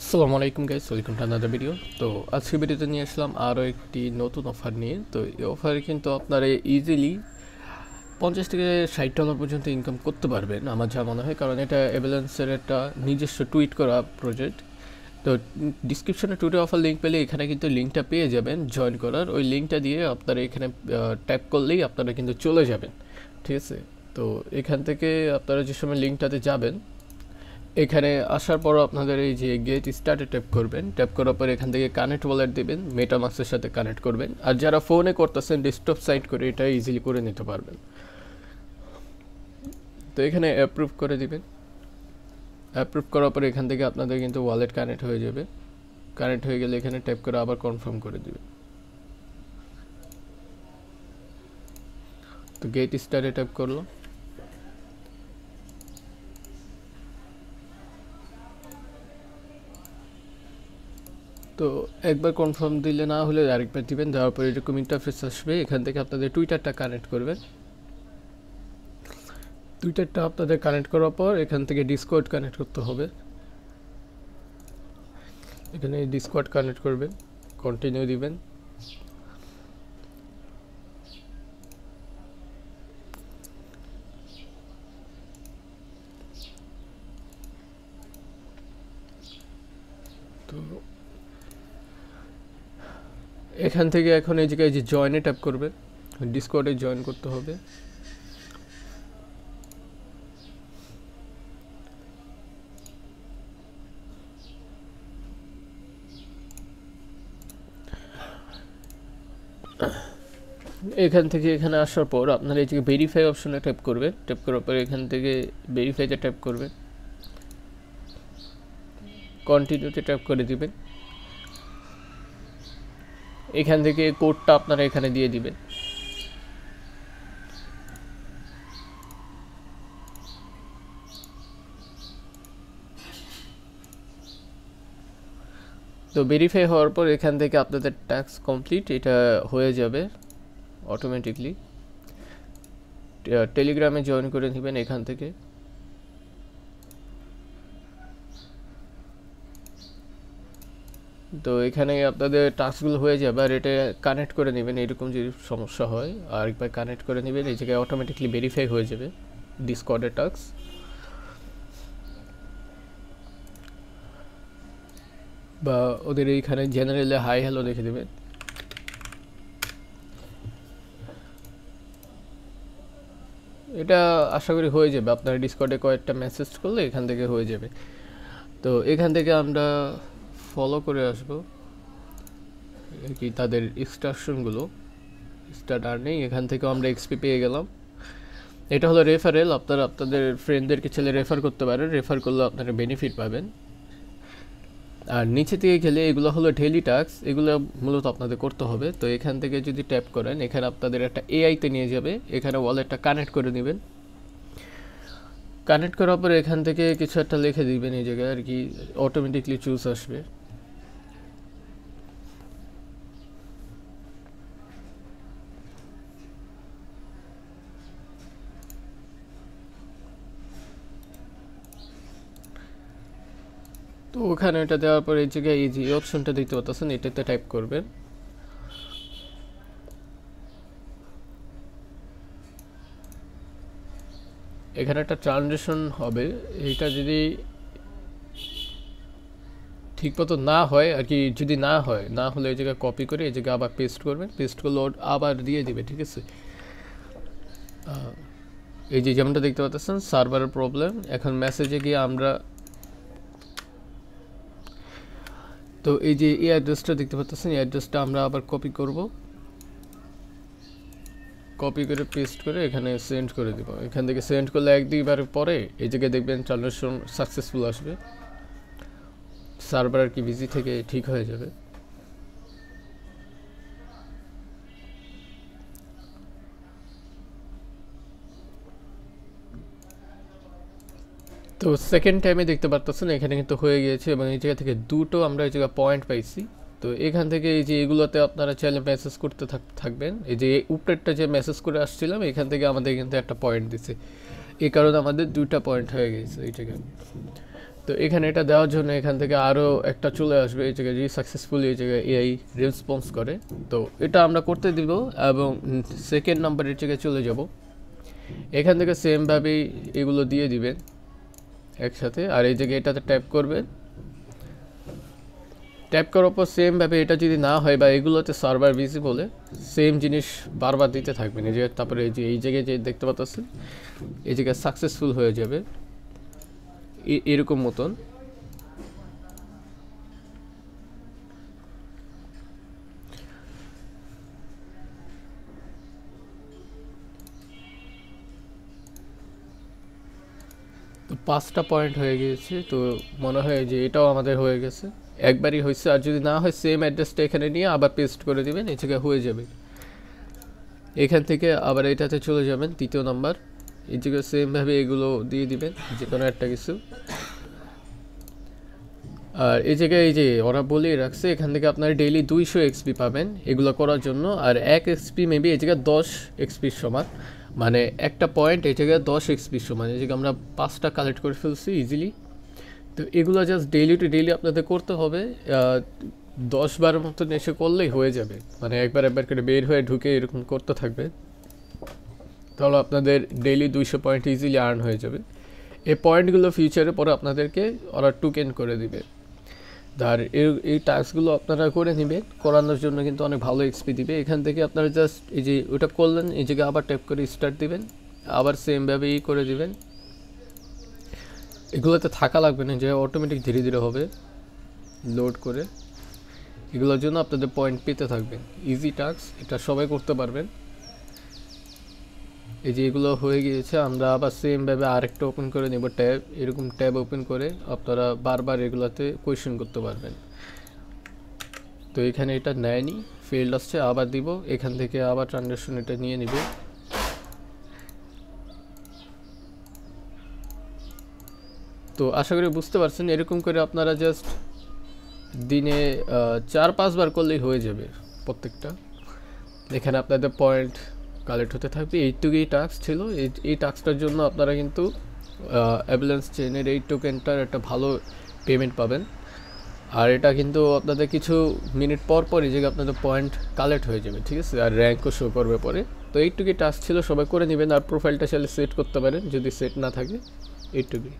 আসসালামু আলাইকুম guys, welcome to another video. তো আজকে ভিডিওতে নিয়ে আসলাম আরও একটি নতুন অফার নিয়ে। তো এই অফারে কিন্তু আপনারা ইজিলি $50 থেকে $60 পর্যন্ত ইনকাম করতে পারবেন আমার যা মনে হয়, কারণ এটা অ্যাভেলেন্সের একটা নিজস্ব টুইট করা প্রজেক্ট। তো ডিসক্রিপশনে টুইটার অফার লিঙ্ক পেলে এখানে কিন্তু লিঙ্কটা পেয়ে যাবেন জয়েন করার। ওই লিঙ্কটা দিয়ে আপনারা এখানে ট্যাপ করলেই আপনারা কিন্তু চলে যাবেন, ঠিক আছে? তো এখান থেকে আপনারা যে সময় লিঙ্কটাতে যাবেন, এখানে আসার পর আপনাদের এই যে গেট স্টার্টে ট্যাপ করবেন। ট্যাপ করার পর এখান থেকে কানেক্ট ওয়ালেট দেবেন, মেটামাক্সের সাথে কানেক্ট করবেন। আর যারা ফোনে করতেছেন ডেস্কটপ সাইট করে এটা ইজিলি করে নিতে পারবেন। তো এখানে অ্যাপ্রুভ করে দিবেন। অ্যাপ্রুভ করার পর এখান থেকে আপনাদের কিন্তু ওয়ালেট কানেক্ট হয়ে যাবে। কানেক্ট হয়ে গেলে এখানে ট্যাপ করে আবার কনফার্ম করে দিবেন। তো গেট স্টার্টে ট্যাপ করলো। তো একবার কনফার্ম দিলে না হলে আরেকবার দিবেন। দেওয়ার পর এরকম ইন্টারফেস আসবে। এখান থেকে আপনাদের টুইটারটা কানেক্ট করবেন। টুইটারটা আপনাদের কানেক্ট করার পর এখান থেকে ডিসকর্ড কানেক্ট করতে হবে। এখানে ডিসকর্ড কানেক্ট করবেন, কন্টিনিউ দিবেন। তো এখান থেকে এখন এই জায়গায় যে জয়েনে ট্যাপ করবেন, ডিসকর্ডে জয়েন করতে হবে। এখান থেকে এখানে আসার পর আপনারা এই যে ভেরিফাই অপশনে ট্যাপ করবেন। ট্যাপ করার পর এখান থেকে ভেরিফাইতে ট্যাপ করবেন, কন্টিনিউতে ট্যাপ করে দিবেন। এখান থেকে কোডটা আপনারা এখানে দিয়ে দিবেন। তো ভেরিফাই হওয়ার পর এখান থেকে আপনাদের টাস্ক কমপ্লিট এটা হয়ে যাবে অটোমেটিকলি। টেলিগ্রামে জয়েন করে নেবেন এখান থেকে। তো এখানে আপনাদের টাস্কগুলো হয়ে যাবে, আর এটা কানেক্ট করে নেবেন। এরকম যদি সমস্যা হয় আরেকবার কানেক্ট করে নেবেন, এই জায়গায় অটোমেটিকলি ভেরিফাই হয়ে যাবে ডিসকর্ডের টাস্ক। বা ওদের এইখানে জেনারেলে হাই হ্যালো লিখে দেবেন। এটা আশা করি হয়ে যাবে। আপনারা ডিসকর্ডে কয়েকটা মেসেজ করলে এখান থেকে হয়ে যাবে। তো এখান থেকে আমরা ফলো করে আসবো কি তাদের এক্সট্রাকশনগুলো, স্টার্ট আর্নিং। এখান থেকেও আমরা এক্সপি পেয়ে গেলাম। এটা হলো রেফারেল। আপনারা আপনাদের ফ্রেন্ডদেরকে ছেলে রেফার করতে পারেন। রেফার করলে আপনারা বেনিফিট পাবেন। আর নিচে থেকে গেলে এগুলো হলো ডেইলি টাস্ক, এগুলো মূলত আপনাদের করতে হবে। তো এখান থেকে যদি ট্যাপ করেন এখানে আপনাদের একটা এআইতে নিয়ে যাবে। এখানে ওয়ালেটটা কানেক্ট করে নেবেন। কানেক্ট করার পরে এখান থেকে কিছু একটা লিখে দিবেন এই জায়গায়, আর কি অটোমেটিকলি চুজ আসবে। তো ওখানে এটা দেওয়ার পরে এই জায়গায় এই যে অপশনটা দেখতে পাচ্ছেন, এটাতে টাইপ করবেন। এখানে একটা ট্রানজেকশন হবে, এইটা যদি ঠিকমতো না হয় আর কি, যদি না হলে এই জায়গায় কপি করে এই জায়গায় আবার পেস্ট করবেন। পেস্ট করলে আবার দিয়ে দিবে, ঠিক আছে? এই যে যেমনটা দেখতে পাচ্ছেন সার্ভারের প্রবলেম। এখন মেসেজে গিয়ে আমরা, তো এই যে এই অ্যাড্রেসটা দেখতে পাচ্ছেন, এই অ্যাড্রেসটা আমরা আবার কপি করব। কপি করে পেস্ট করে এখানে সেন্ড করে দেবো। এখান থেকে সেন্ড করলে এক দুইবার পরে এই জায়গায় দেখবেন ট্রানজাকশন সাকসেসফুল আসবে। সার্ভার আর কি বিজি থেকে ঠিক হয়ে যাবে। তো সেকেন্ড টাইমে দেখতে পারতেছেন এখানে কিন্তু হয়ে গিয়েছে, এবং এই জায়গা থেকে দুটো আমরা এই জায়গায় পয়েন্ট পাইছি। তো এখান থেকে এই যে এগুলোতে আপনারা চাইলে মেসেজ করতে থাকবেন। এই যে উপরেরটা যে মেসেজ করে আসছিলাম এখান থেকে আমাদের কিন্তু একটা পয়েন্ট দিছে, এই কারণে আমাদের দুইটা পয়েন্ট হয়ে গেছে এই জায়গায়। তো তো এখানে এটা দেওয়ার জন্য এখান থেকে আরও একটা চলে আসবে, এই জায়গায় যদি সাকসেসফুলি এই জায়গায় এআই রেসপন্স করে, তো এটা আমরা করতে দিব। এবং সেকেন্ড নাম্বারের জায়গায় চলে যাব, এখান থেকে সেমভাবেই এগুলো দিয়ে দিবেন একসাথে। আর এই জায়গায় এটাতে ট্যাপ করবেন, ট্যাপ করার পর সেমভাবে এটা যদি না হয় বা এগুলোতে সার্ভার বিজি বলে সেম জিনিস বারবার দিতে থাকবেন। এই জায়গায় তারপরে এই জায়গায় যে দেখতে পাচ্ছেন এই জায়গায় সাকসেসফুল হয়ে যাবে এরকম মতন। তো 5টা পয়েন্ট হয়ে গিয়েছে, তো মনে হয় যে এটাও আমাদের হয়ে গেছে, একবারই হয়েছে। আর যদি না হয় সেম অ্যাড্রেসটা এখানে নিয়ে আবার পেস্ট করে দিবেন, এই জায়গায় হয়ে যাবে। এখান থেকে আবার এটাতে চলে যাবেন 3য় নাম্বার, এই জায়গায় সেমভাবে এগুলো দিয়ে দিবেন যে কোনো একটা কিছু। আর এই জায়গায় এই যে ওরা বলেই রাখছে এখান থেকে আপনার ডেইলি 200 এক্সপি পাবেন এগুলো করার জন্য। আর 1 এক্সপি মেবি এই জায়গায় 10 এক্সপির সমান, মানে একটা পয়েন্ট এই জায়গায় 10 এক্সপির সমান। এই জায়গায় আমরা 5টা কালেক্ট করে ফেলছি ইজিলি। তো এগুলো জাস্ট ডেইলি টু ডেইলি আপনাদের করতে হবে, 10-12 মতন এসে করলেই হয়ে যাবে। মানে একবার করে বের হয়ে ঢুকে এরকম করতে থাকবে, তাহলে আপনাদের ডেইলি 200 পয়েন্ট ইজিলি আর্ন হয়ে যাবে। এই পয়েন্টগুলো ফিউচারে পরে আপনাদেরকে ওরা টোকেন করে দিবে। আর এই টাস্কগুলো আপনারা করে নেবেন, করানোর জন্য কিন্তু অনেক ভালো এক্সপি দিবে। এখান থেকে আপনারা জাস্ট এই যে ওটা করলেন, এই জায়গায় আবার ট্যাপ করে স্টার্ট দিবেন, আবার সেমভাবেই করে দিবেন। এগুলোতে থাকা লাগবে না, যে অটোমেটিক ধীরে ধীরে হবে লোড করে। এগুলোর জন্য আপনাদের পয়েন্ট পেতে থাকবেন। ইজি টাস্ক, এটা সবাই করতে পারবেন। এই যে এগুলো হয়ে গিয়েছে, আমরা আবার সেমভাবে আরেকটা ওপেন করে নেব ট্যাব। এরকম ট্যাব ওপেন করে আপনারা বারবার এগুলোতে কোয়েশ্চেন করতে পারবেন। তো এখানে এটা নেয়নি, ফেল্ড আসছে, আবার দিব। এখান থেকে আবার ট্রানজাকশন এটা নিয়ে নিবে। তো আশা করি বুঝতে পারছেন, এরকম করে আপনারা জাস্ট দিনে 4-5 বার করলেই হয়ে যাবে প্রত্যেকটা। এখানে আপনাদের পয়েন্ট কালেক্ট হতে থাকবে। এইটুকুই টাস্ক ছিল। এই টাস্কটার জন্য আপনারা কিন্তু অ্যাভালাঞ্চ চেইনের এই টোকেনটার একটা ভালো পেমেন্ট পাবেন। আর এটা কিন্তু আপনাদের কিছু মিনিট পর পর এই জায়গায় আপনাদের পয়েন্ট কালেক্ট হয়ে যাবে, ঠিক আছে। আর র্যাঙ্কও শো করবে পরে। তো এইটুকুই টাস্ক ছিল, সবাই করে নেবেন। আর প্রোফাইলটা চাইলে সেট করতে পারেন যদি সেট না থাকে। এইটুকুই।